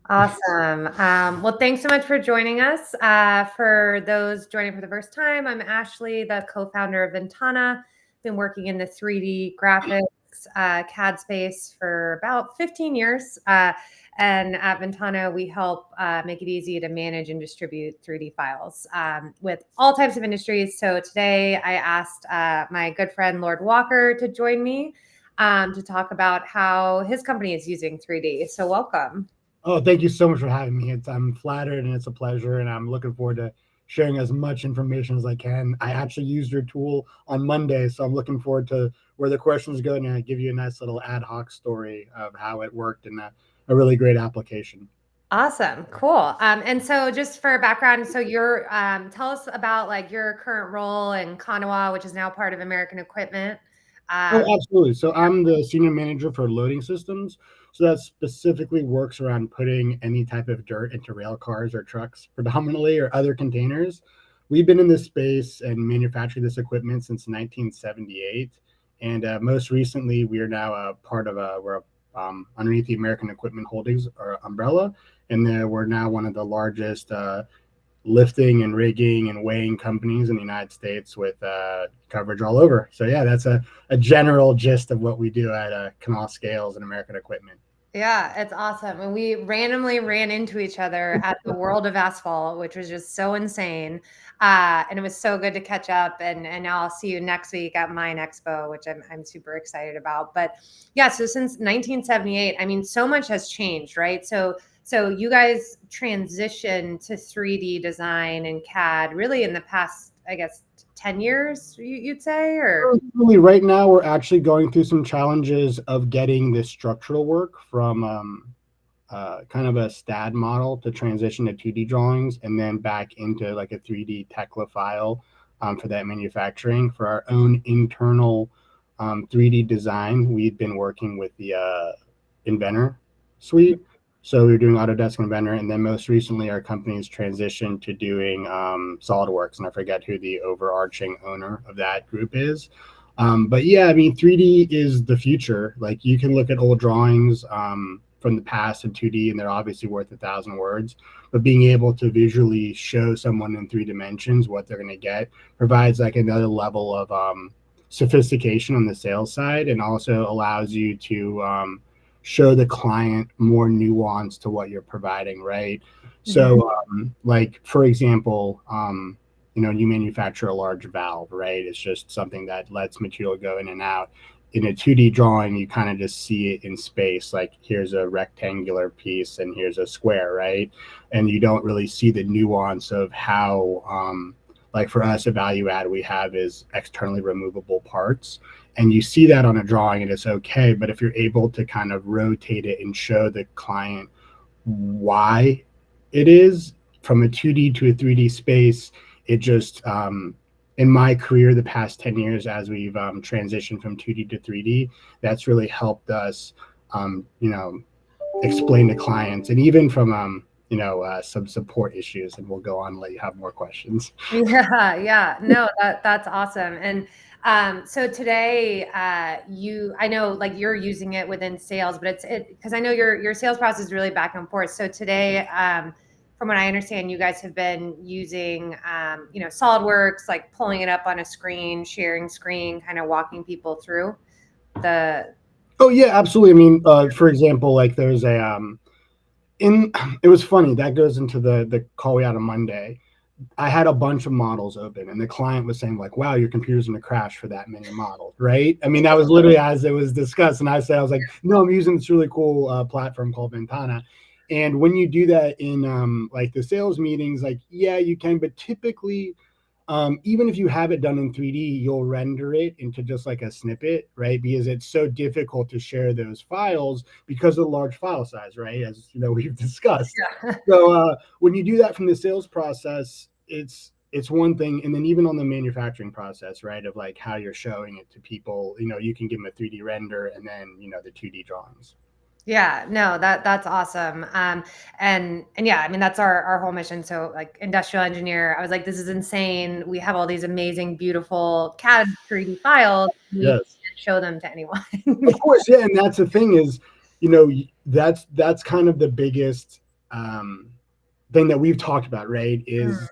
Awesome. Well, thanks so much for joining us. For those joining for the first time, I'm Ashley, the co-founder of VNTANA. Been working in the 3D graphics CAD space for about 15 years. And at VNTANA, we help make it easy to manage and distribute 3D files with all types of industries. So today I asked my good friend, Lord Walker, to join me to talk about how his company is using 3D. So welcome. Oh, thank you so much for having me. I'm flattered and it's a pleasure, and I'm looking forward to sharing as much information as I can. I actually used your tool on Monday, so I'm looking forward to where the questions go, and I give you a nice little ad hoc story of how it worked and a really great application. Awesome. Cool. And so just for background, so you're tell us about like your current role in Kanawha, which is now part of American Equipment. Oh, Um, absolutely. So I'm the senior manager for loading systems. So that specifically works around putting any type of dirt into rail cars or trucks predominantly or other containers. We've been in this space and manufactured this equipment since 1978. And most recently, we are now a part of we're underneath the American Equipment Holdings or umbrella. And we're now one of the largest lifting and rigging and weighing companies in the United States with coverage all over. So yeah, that's a general gist of what we do at Kanawha Scales and American Equipment. yeah, it's awesome. And we randomly ran into each other at the World of Asphalt, which was just so insane. And it was so good to catch up. And now I'll see you next week at Mine Expo, which I'm super excited about. But yeah, so since 1978, I mean, so much has changed, right? So you guys transitioned to 3D design and CAD really in the past, I guess, 10 years, you'd say, or Really, right now we're actually going through some challenges of getting this structural work from kind of a STAD model to transition to 2D drawings and then back into like a 3D Tekla file for that manufacturing. For our own internal 3D design, we've been working with the Inventor suite. So we were doing Autodesk Inventor, and then most recently our company's transitioned to doing SolidWorks, and I forget who the overarching owner of that group is. But yeah, I mean, 3D is the future. Like you can look at old drawings from the past in 2D, and they're obviously worth 1,000 words. But being able to visually show someone in 3 dimensions what they're going to get provides like another level of sophistication on the sales side, and also allows you to show the client more nuance to what you're providing, right? So, like for example, you manufacture a large valve, right? It's just something that lets material go in and out. In a 2D drawing, you kind of just see it in space, like here's a rectangular piece and here's a square, right? And you don't really see the nuance of how, like for us, a value add we have is externally removable parts. And you see that on a drawing and it's okay. But if you're able to kind of rotate it and show the client why it is from a 2D to a 3D space, it just in my career the past 10 years as we've transitioned from 2D to 3D, that's really helped us explain to clients, and even from some support issues, and we'll go on and let you have more questions. Yeah. No, that's awesome. And so today, I know like you're using it within sales, but because I know your sales process is really back and forth. So today, from what I understand, you guys have been using, SolidWorks, like pulling it up on a screen, sharing screen, kind of walking people through the. Oh yeah, absolutely. I mean, for example, like there's a in it was funny that goes into the call we had on Monday. I had a bunch of models open, and the client was saying like, "Wow, your computer's going to crash for that many models," right? I mean, that was literally as it was discussed, and I was like, "No, I'm using this really cool platform called VNTANA." And when you do that in like the sales meetings, like yeah, you can, but typically even if you have it done in 3D, you'll render it into just like a snippet, right? Because it's so difficult to share those files because of the large file size, right? As you know, we've discussed. Yeah. So when you do that from the sales process, it's one thing, and then even on the manufacturing process, right? Of like how you're showing it to people, you can give them a 3D render and then the 2D drawings. Yeah, no, that's awesome. And yeah, I mean that's our whole mission. So like industrial engineer, I was like, this is insane. We have all these amazing, beautiful CAD 3D files. We Yes. can't show them to anyone. Of course, yeah, and that's the thing is, that's kind of the biggest. thing that we've talked about, right, Mm, is,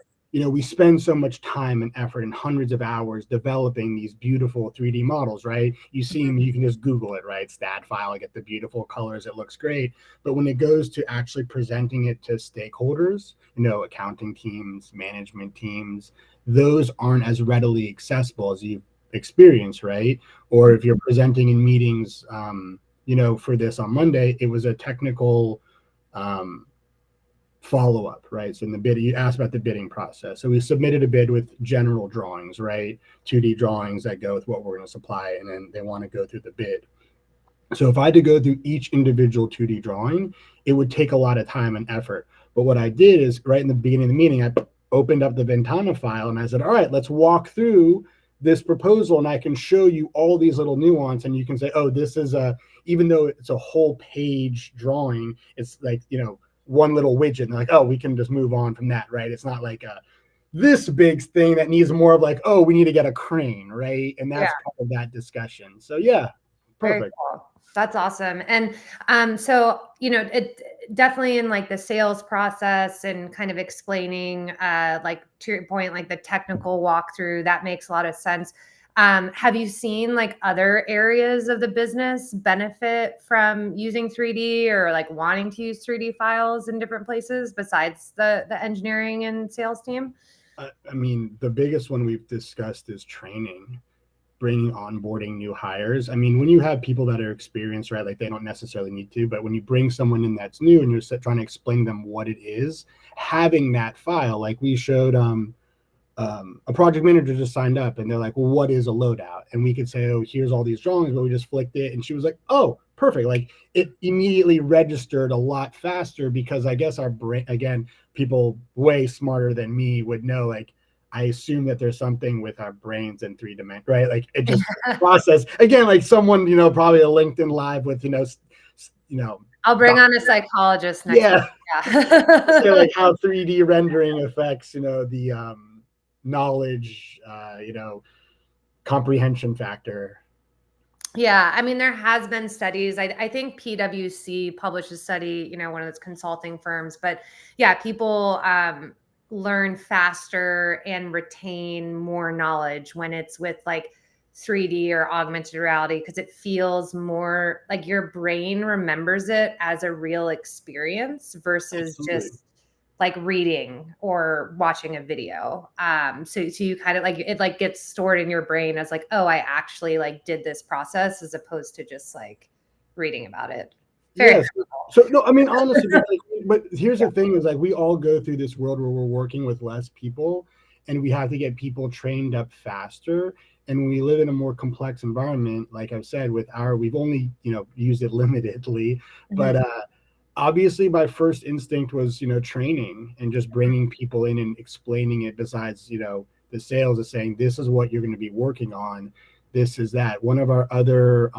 we spend so much time and effort and hundreds of hours developing these beautiful 3D models, right? You see them, you can just Google it, right? Stat file, get the beautiful colors, it looks great. But when it goes to actually presenting it to stakeholders, accounting teams, management teams, those aren't as readily accessible as you've experienced, right? Or if you're presenting in meetings, for this on Monday, it was a technical um, follow up, right? So in the bid, you asked about the bidding process. So we submitted a bid with general drawings, right? 2D drawings that go with what we're going to supply, and then they want to go through the bid. So if I had to go through each individual 2D drawing, it would take a lot of time and effort. But what I did is right in the beginning of the meeting, I opened up the VNTANA file and I said, all right, let's walk through this proposal and I can show you all these little nuance and you can say, oh, this is even though it's a whole page drawing, it's like, one little widget. And like, oh, we can just move on from that, right? It's not like this big thing that needs more of like, oh, we need to get a crane, right? And yeah. that's part of that discussion. So yeah, Very perfect. cool. That's awesome. And so it definitely in like the sales process and kind of explaining, like to your point, like the technical walkthrough, that makes a lot of sense. Have you seen like other areas of the business benefit from using 3D or like wanting to use 3D files in different places besides the engineering and sales team? I mean, the biggest one we've discussed is training, bringing onboarding new hires. I mean, when you have people that are experienced, right, like they don't necessarily need to, but when you bring someone in that's new and you're trying to explain to them what it is, having that file, like we showed a project manager just signed up and they're like, well, what is a loadout? And we could say, oh, here's all these drawings, but we just flicked it. And she was like, oh, perfect. Like it immediately registered a lot faster because I guess our brain, again, people way smarter than me would know, like, I assume that there's something with our brains in 3 dimensions, right? Like it just process again, like someone, probably a LinkedIn live with, I'll bring on a psychologist next yeah, week. Yeah. say like how 3D rendering affects, the knowledge, comprehension factor. Yeah, I mean, there has been studies. I think PwC published a study, one of those consulting firms. But yeah, people learn faster and retain more knowledge when it's with like 3D or augmented reality because it feels more like your brain remembers it as a real experience versus Absolutely. just like reading or watching a video. So you kind of like it like gets stored in your brain as like, oh, I actually like did this process as opposed to just like reading about it. Very Yes. So no, I mean honestly, but here's the thing: is like we all go through this world where we're working with less people, and we have to get people trained up faster. And when we live in a more complex environment, like I've said, we've only used it limitedly, but Mhm. obviously my first instinct was training and just bringing people in and explaining it. Besides the sales is saying this is what you're going to be working on, this is that. One of our other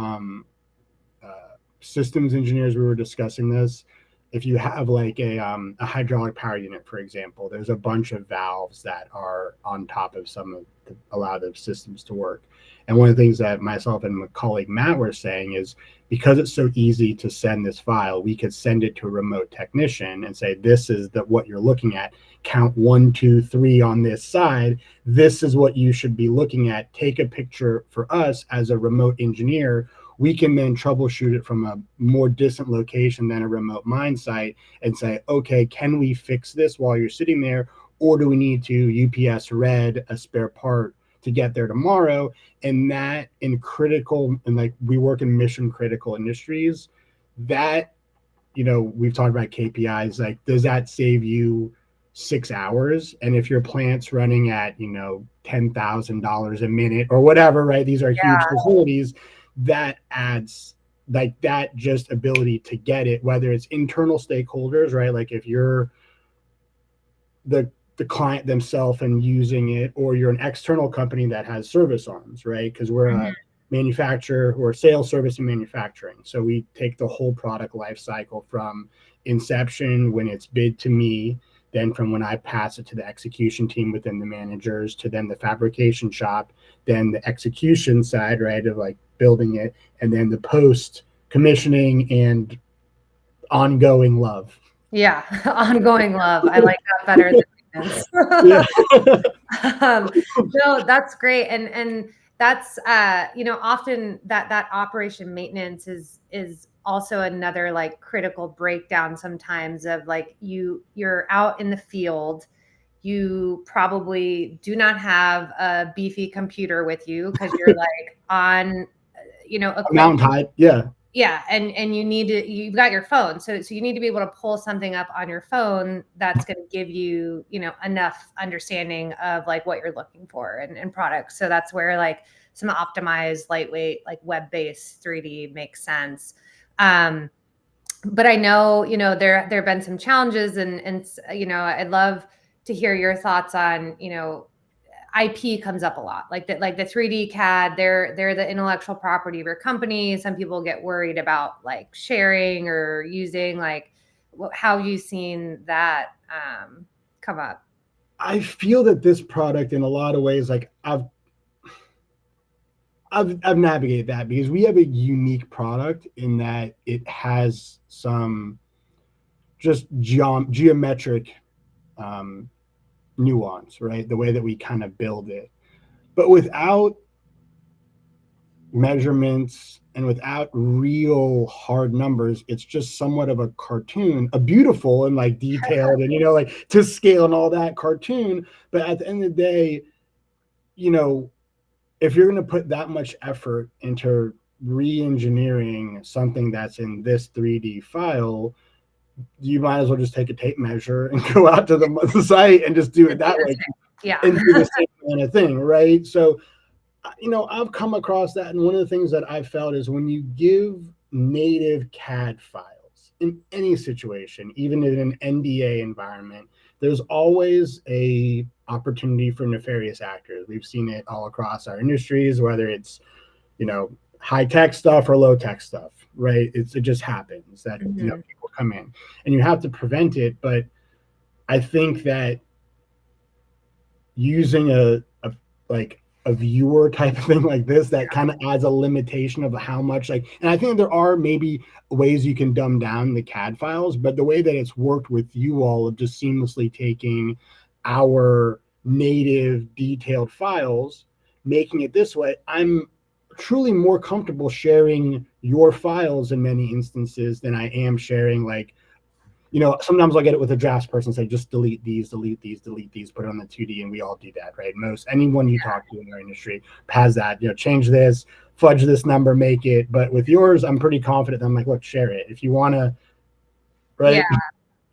systems engineers, we were discussing this. If you have like a hydraulic power unit, for example, there's a bunch of valves that are on top of some of allow the systems to work. And one of the things that myself and my colleague Matt were saying is because it's so easy to send this file, we could send it to a remote technician and say, this is what you're looking at. Count 1, 2, 3 on this side. This is what you should be looking at. Take a picture for us as a remote engineer. We can then troubleshoot it from a more distant location than a remote mine site and say, okay, can we fix this while you're sitting there? Or do we need to UPS red a spare part to get there tomorrow? And that in critical, and like we work in mission critical industries, that, we've talked about KPIs, like, does that save you 6 hours? And if your plant's running at, $10,000 a minute or whatever, right? These are huge Yeah. facilities that adds like that just ability to get it, whether it's internal stakeholders, right? Like if you're the client themselves and using it, or you're an external company that has service arms, right? Because we're Mhm. a manufacturer or sales, service, and manufacturing. So we take the whole product life cycle from inception when it's bid to me, then from when I pass it to the execution team within the managers, to then the fabrication shop, then the execution side, right, of like building it, and then the post commissioning and ongoing love. Yeah, ongoing love. I like that better than Yeah. maintenance. No, that's great, and that's, often that operation maintenance is also another, like, critical breakdown sometimes of, like, you're out in the field, you probably do not have a beefy computer with you because 'cause you're, like, on, equipment. Mountain Tide. Yeah. Yeah, and you've got your phone, so you need to be able to pull something up on your phone that's gonna give you, enough understanding of, like, what you're looking for and products. So that's where, like, some optimized, lightweight, like, web-based 3D makes sense. Um, but I know, there have been some challenges I'd love to hear your thoughts on, IP comes up a lot. Like the 3D CAD, they're the intellectual property of your company. Some people get worried about like sharing or using like how have you seen that come up? I feel that this product in a lot of ways, like I've navigated that because we have a unique product in that it has some just geometric um, nuance, right? The way that we kind of build it, but without measurements and without real hard numbers, it's just somewhat of a cartoon, a beautiful and like detailed and like to scale and all that cartoon. But at the end of the day, you know, if you're going to put that much effort into re-engineering something that's in this 3D file, you might as well just take a tape measure and go out to the site and just do it that way Yeah. and do the same kind of thing, right? So, I've come across that, and one of the things that I've felt is when you give native CAD files in any situation, even in an NBA environment, there's always a opportunity for nefarious actors. We've seen it all across our industries, whether it's high tech stuff or low tech stuff, right? It just happens that Mhm. people come in, and you have to prevent it. But I think that using a like a viewer type of thing like this that kind of adds a limitation of how much, like, and I think there are maybe ways you can dumb down the CAD files, but the way that it's worked with you all of just seamlessly taking our native detailed files, making it this way, I'm truly more comfortable sharing your files in many instances than I am sharing, like, sometimes I'll get it with a drafts person, say, just delete these, delete these, delete these, put it on the 2D, and we all do that, right? Anyone you talk to in our industry has that, change this, fudge this number, make it. But with yours, I'm pretty confident. I'm like, look, share it if you want to, Yeah.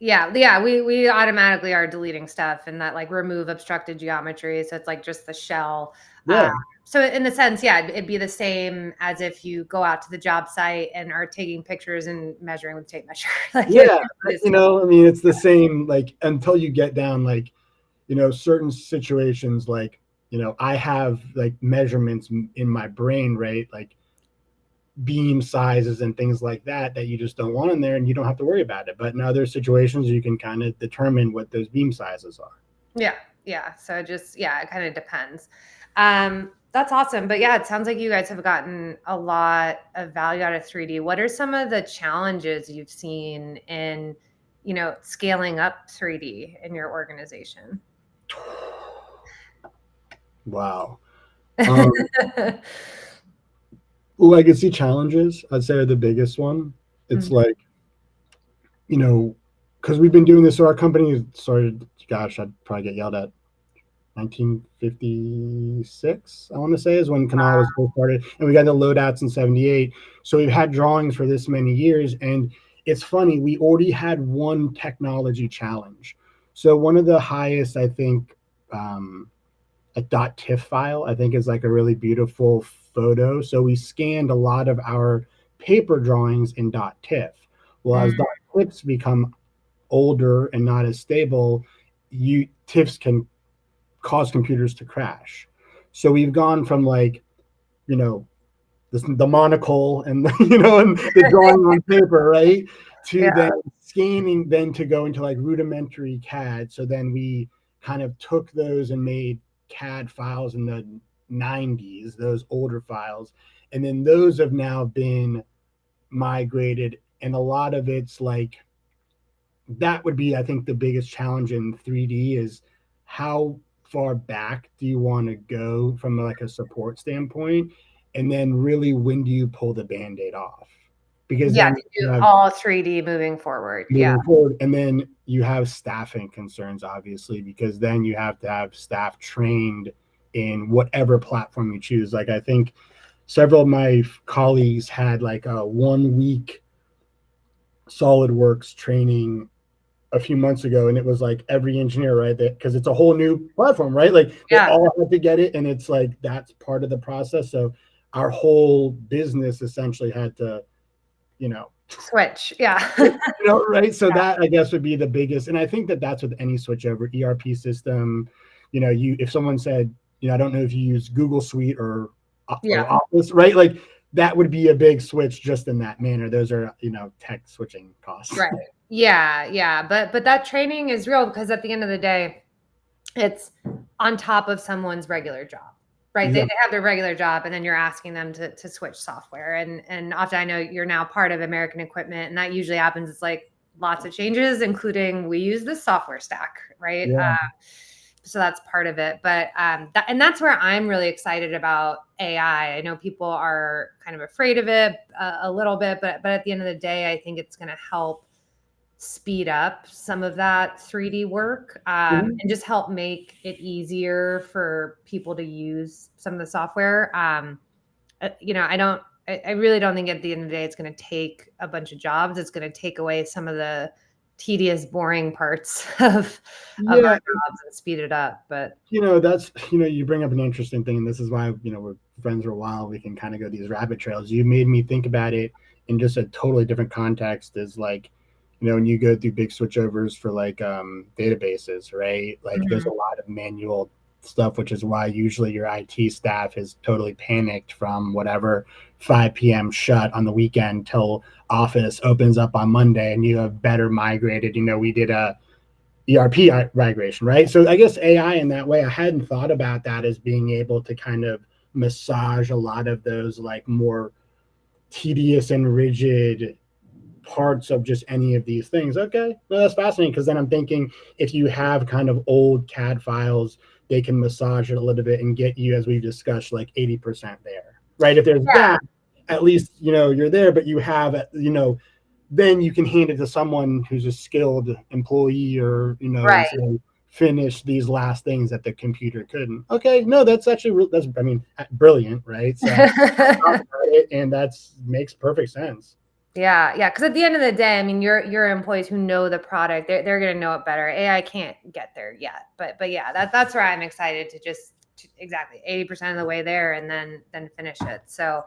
right? Yeah. We automatically are deleting stuff and that like remove obstructed geometry. So it's like just the shell. Uh, Yeah, so in the sense, yeah, it'd be the same as if you go out to the job site and are taking pictures and measuring with tape measure. Like yeah. it's I mean, it's the same, like, until you get down, like, certain situations, like, I have like measurements in my brain, right? Like beam sizes and things like that you just don't want in there, and you don't have to worry about it. But in other situations, you can kind of determine what those beam sizes are. yeah, yeah. So it kind of depends. That's awesome. But yeah, it sounds like you guys have gotten a lot of value out of 3D. What are some of the challenges you've seen in, scaling up 3D in your organization? Wow. um, Legacy challenges, I'd say, are the biggest one. It's Mhm. like, because we've been doing this, so our company started, gosh, I'd probably get yelled at, 1956, I want to say, is when Kanawha was first started, and we got the loadouts in 78. So we've had drawings for this many years, and it's funny, we already had one technology challenge. So one of the highest, I think, a .tiff file, I think, is like a really beautiful photo. So we scanned a lot of our paper drawings in .tiff. Well, as Mm, .tiffs become older and not as stable, TIFFs can cause computers to crash. So we've gone from, like, you know, the monocle and and the drawing on paper, right, to yeah, then scanning, then to go into like rudimentary CAD. So then we kind of took those and made CAD files in the 90s, those older files, and then those have now been migrated, and a lot of it's like that would be, I think, the biggest challenge in 3D is how far back do you want to go from like a support standpoint, and then really when do you pull the band-aid off? Because Yeah, then to you do have all 3D moving forward. Yeah. moving forward, and then you have staffing concerns, obviously, because then you have to have staff trained in whatever platform you choose. Like I think several of my colleagues had like a 1 week SolidWorks training a few months ago, and it was like every engineer, right? That because it's a whole new platform, right? Like they Yeah. all had to get it, and it's like that's part of the process. So our whole business essentially had to, you know, Switch. Yeah. right. So that I guess would be the biggest, and I think that that's with any switchover ERP system. You if someone said, I don't know if you use Google Suite or Yeah. Office, right? Like that would be a big switch just in that manner. Those are tech switching costs. Right. Yeah. Yeah. But that training is real because at the end of the day, it's on top of someone's regular job, right? They Exactly. have their regular job, and then you're asking them to switch software. And often I know you're now part of American Equipment, and that usually happens. It's like lots of changes, including we use this software stack, right? Yeah. So that's part of it. But that's where I'm really excited about AI. I know people are kind of afraid of it a little bit, but at the end of the day, I think it's going to help speed up some of that 3D work, Mhm. and just help make it easier for people to use some of the software. I really don't think at the end of the day it's going to take a bunch of jobs. It's going to take away some of the tedious, boring parts of our Yeah. jobs and speed it up. But That's, you bring up an interesting thing, and this is why, we're friends for a while. We can kind of go these rabbit trails. You made me think about it in just a totally different context is like, when you go through big switchovers for like databases, right? Like there's Mhm. a lot of manual stuff, which is why usually your IT staff is totally panicked from whatever 5 p.m. shut on the weekend till Office opens up on Monday and you have better migrated. We did a ERP migration, right? So I guess AI in that way, I hadn't thought about that as being able to kind of massage a lot of those like more tedious and rigid parts of just any of these things. Okay, well, that's fascinating because then I'm thinking if you have kind of old CAD files, they can massage it a little bit and get you, as we've discussed, like 80% there, right? If there's Yeah, that, at least you're there, but you have then you can hand it to someone who's a skilled employee or and right. say finish these last things that the computer couldn't. Okay, no, that's actually that's brilliant, right? So and that's makes perfect sense. Yeah, yeah. Because at the end of the day, I mean, your employees who know the product, they're going to know it better. AI can't get there yet, but yeah, that's where I'm excited to exactly 80% of the way there, and then finish it. So,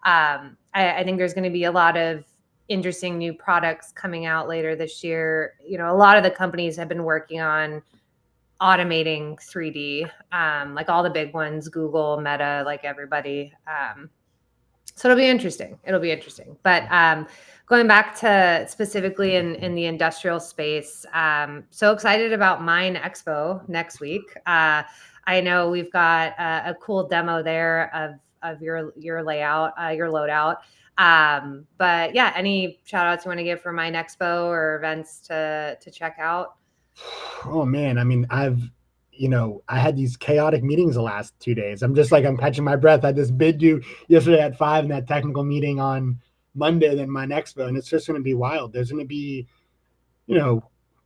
I think there's going to be a lot of interesting new products coming out later this year. A lot of the companies have been working on automating 3D, like all the big ones, Google, Meta, like everybody. So it'll be interesting. It'll be interesting. But going back to specifically in the industrial space, so excited about Mine Expo next week. I know we've got a cool demo there of your layout, your loadout. But yeah, any shout outs you want to give for Mine Expo or events to check out? Oh man, I had these chaotic meetings the last 2 days. I'm just like I'm catching my breath. I had this bid due yesterday at 5 and that technical meeting on Monday, then my expo, and it's just going to be wild. There's going to be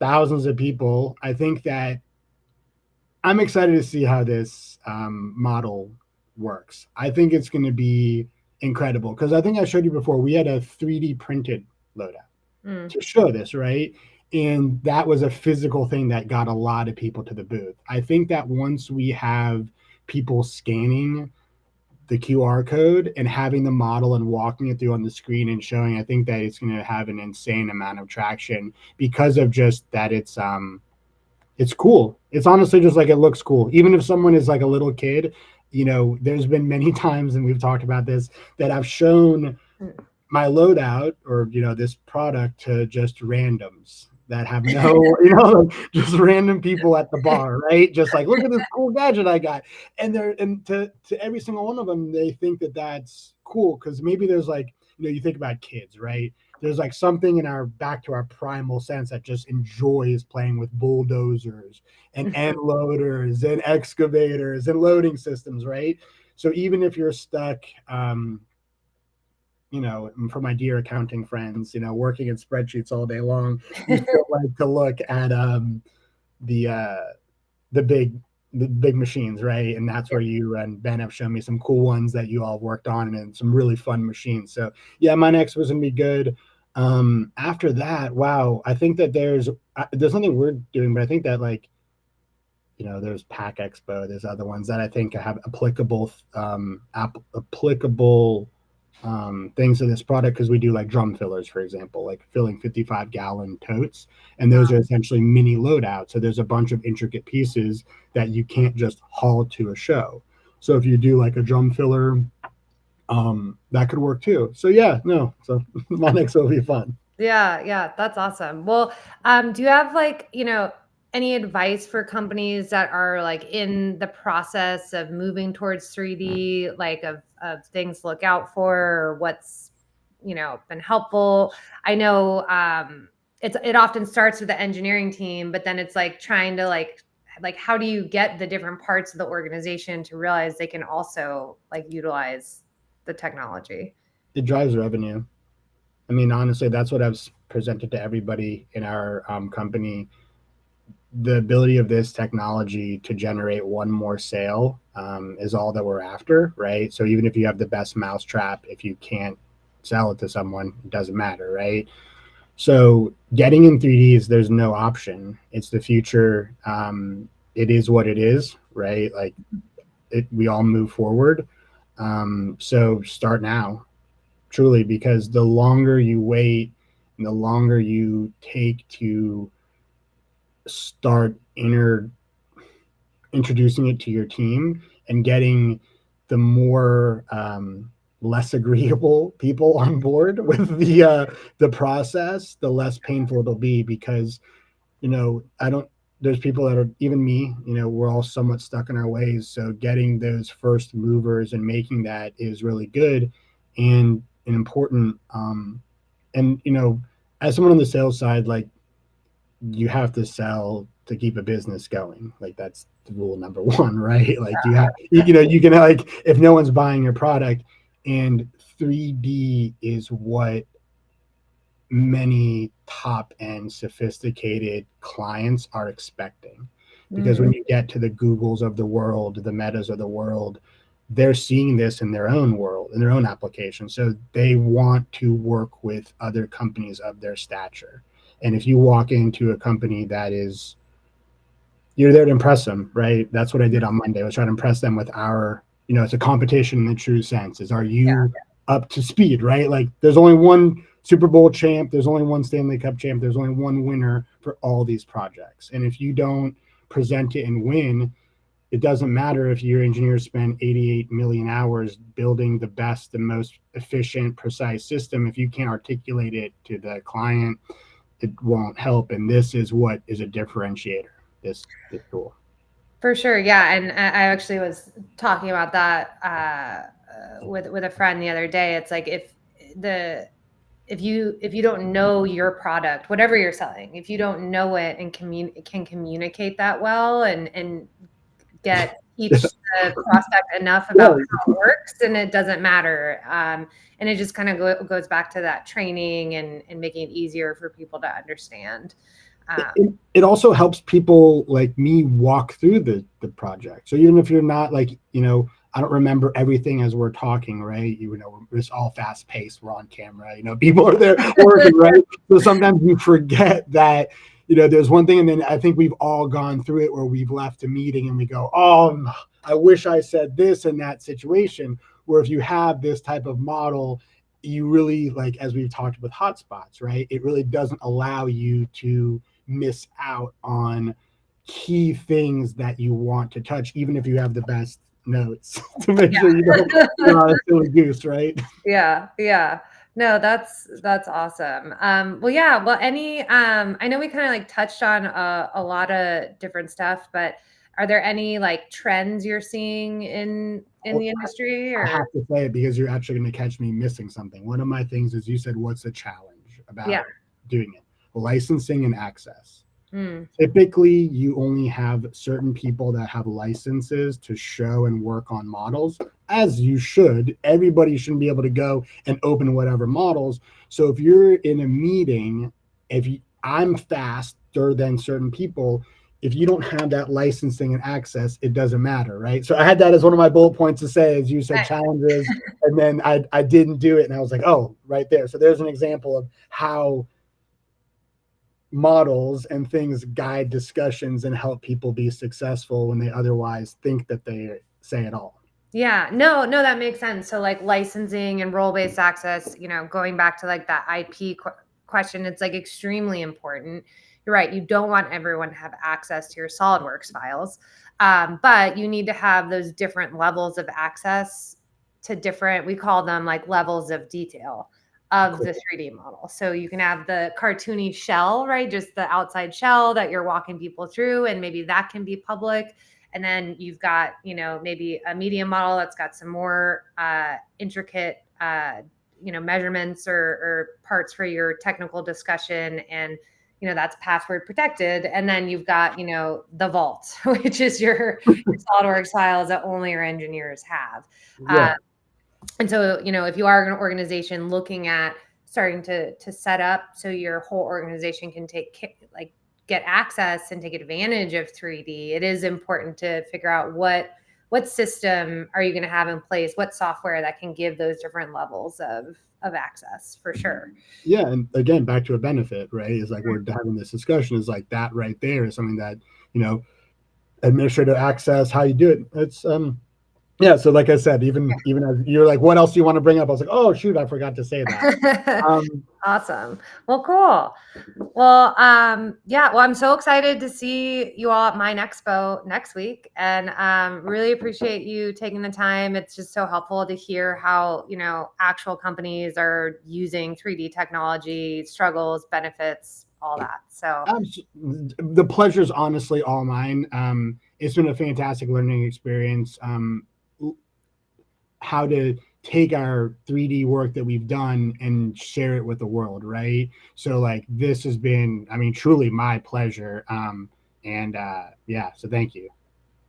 thousands of people. I think that I'm excited to see how this model works. I think it's going to be incredible because I think I showed you before. We had a 3D printed loadout Mm, to show this, right? And that was a physical thing that got a lot of people to the booth. I think that once we have people scanning the QR code and having the model and walking it through on the screen and showing, I think that it's going to have an insane amount of traction because of just that it's cool. It's honestly just like it looks cool. Even if someone is like a little kid, there's been many times, and we've talked about this, that I've shown mm. my loadout or this product to just randoms that have no just random people at the bar, right? Just like, look at this cool gadget I got, and to every single one of them, they think that that's cool because maybe there's like, you think about kids, right? there's like something in our back to our primal sense that just enjoys playing with bulldozers and end loaders and excavators and loading systems, right? So even if you're stuck, you know, for my dear accounting friends, you know, working in spreadsheets all day long, you still like to look at the uh, the big the big machines, right? And that's Yeah. where you and Ben have shown me some cool ones that you all worked on and some really fun machines. So yeah, my next was gonna be good. After that, wow, I think that there's nothing we're doing, but I think that like you know there's Pack Expo, there's other ones that I think have applicable things to this product because we do like drum fillers, for example, like filling 55-gallon totes, and those are essentially mini loadouts. So there's a bunch of intricate pieces that you can't just haul to a show. So if you do like a drum filler, that could work too. So yeah, no, so my next will be fun. Yeah, yeah, that's awesome. Well, do you have like, any advice for companies that are like in the process of moving towards 3D, like of things to look out for or what's, been helpful? I know it often starts with the engineering team, but then it's like trying to like how do you get the different parts of the organization to realize they can also like utilize the technology? It drives revenue. I mean, honestly, that's what I've presented to everybody in our company. The ability of this technology to generate one more sale is all that we're after, right? So even if you have the best mousetrap, if you can't sell it to someone, it doesn't matter, right? So getting in 3D is there's no option. It's the future. It is what it is, right? Like we all move forward. So start now, truly, because the longer you wait and the longer you take to start introducing it to your team and getting the more less agreeable people on board with the process, the less painful it'll be because you know I don't. There's people that are even me. You know, we're all somewhat stuck in our ways. So getting those first movers and making that is really good and important. And you know, as someone on the sales side, like you have to sell to keep a business going. Like that's the rule number one, right? Like you have, you know, you can like if no one's buying your product, and 3D is what many top end sophisticated clients are expecting. Because when you get to the Googles of the world, the Metas of the world, they're seeing this in their own world, in their own application. So they want to work with other companies of their stature. And if you walk into a company that is, you're there to impress them, right? That's what I did on Monday. I was trying to impress them with our, you know, it's a competition in the true sense. Is are you up to speed, right? Like there's only one Super Bowl champ, there's only one Stanley Cup champ, there's only one winner for all these projects. And if you don't present it and win, it doesn't matter if your engineers spend 88 million hours building the best and most efficient, precise system. If you can't articulate it to the client, it won't help. And this is what is a differentiator. This tool. For sure, yeah, and I actually was talking about that with a friend the other day. It's like the if you don't know your product, whatever you're selling, if you don't know it and can communicate that well and get each prospect enough Yeah, about how it works, then it doesn't matter. And it just kind of goes back to that training and making it easier for people to understand. it also helps people like me walk through the project. So even if you're not like, you know, I don't remember everything as we're talking, right? You know, it's all fast paced. We're on camera. You know, people are there working, right? So sometimes you forget that, you know, there's one thing, and then I think we've all gone through it where we've left a meeting and we go, "Oh, I wish I said this in that situation." Where if you have this type of model, you really like, as we've talked with hotspots, right? It really doesn't allow you to miss out on key things that you want to touch, even if you have the best notes to make sure you don't a silly goose, right? Yeah, yeah. No, that's awesome. Well, yeah. Well, I know we kind of like touched on a lot of different stuff, but are there any like trends you're seeing in the industry I or? have to say it because you're actually going to catch me missing something. One of my things is you said, "What's a challenge?" about Yeah. doing it. Licensing and access. Mm. Typically, you only have certain people that have licenses to show and work on models, as you should. Everybody shouldn't be able to go and open whatever models. So if you're in a meeting, I'm faster than certain people, if you don't have that licensing and access, it doesn't matter, right? So I had that as one of my bullet points to say, as you said, challenges, and then I didn't do it, and I was like, oh, right there. So there's an example of how models and things guide discussions and help people be successful when they otherwise think that they say it all. Yeah, no, that makes sense. So like licensing and role-based access, going back to like that IP question, it's like extremely important. You're right. You don't want everyone to have access to your SolidWorks files, but you need to have those different levels of access to different, we call them like levels of detail of the 3D model. So you can have the cartoony shell, right? Just the outside shell that you're walking people through, and maybe that can be public. And then you've got, maybe a medium model that's got some more intricate, measurements or parts for your technical discussion. And, that's password protected. And then you've got, the vault, which is your SolidWorks files that only your engineers have. Yeah. And so, if you are an organization looking at starting to set up so your whole organization can get access and take advantage of 3D, it is important to figure out what system are you going to have in place, what software that can give those different levels of access, for sure. Yeah, and again, back to a benefit, right? Is like we're having this discussion is like that right there is something that, administrative access, how you do it. It's yeah, so like I said, even as you're like, what else do you want to bring up? I was like, oh shoot, I forgot to say that. Awesome. Well, cool. Well, yeah. Well, I'm so excited to see you all at Mine Expo next week, and really appreciate you taking the time. It's just so helpful to hear how actual companies are using 3D technology, struggles, benefits, all that. So the pleasure is honestly all mine. It's been a fantastic learning experience. How to take our 3D work that we've done and share it with the world, right? So like this has been, truly my pleasure. Yeah, so thank you.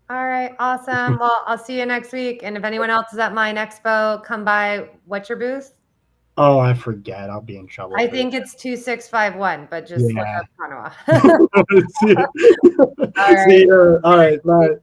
All right, awesome. Well, I'll see you next week. And if anyone else is at Mine Expo, come by. What's your booth? Oh, I forget. I'll be in trouble. I think it's 2651, but just look up Kanawha. See you. All right. Bye.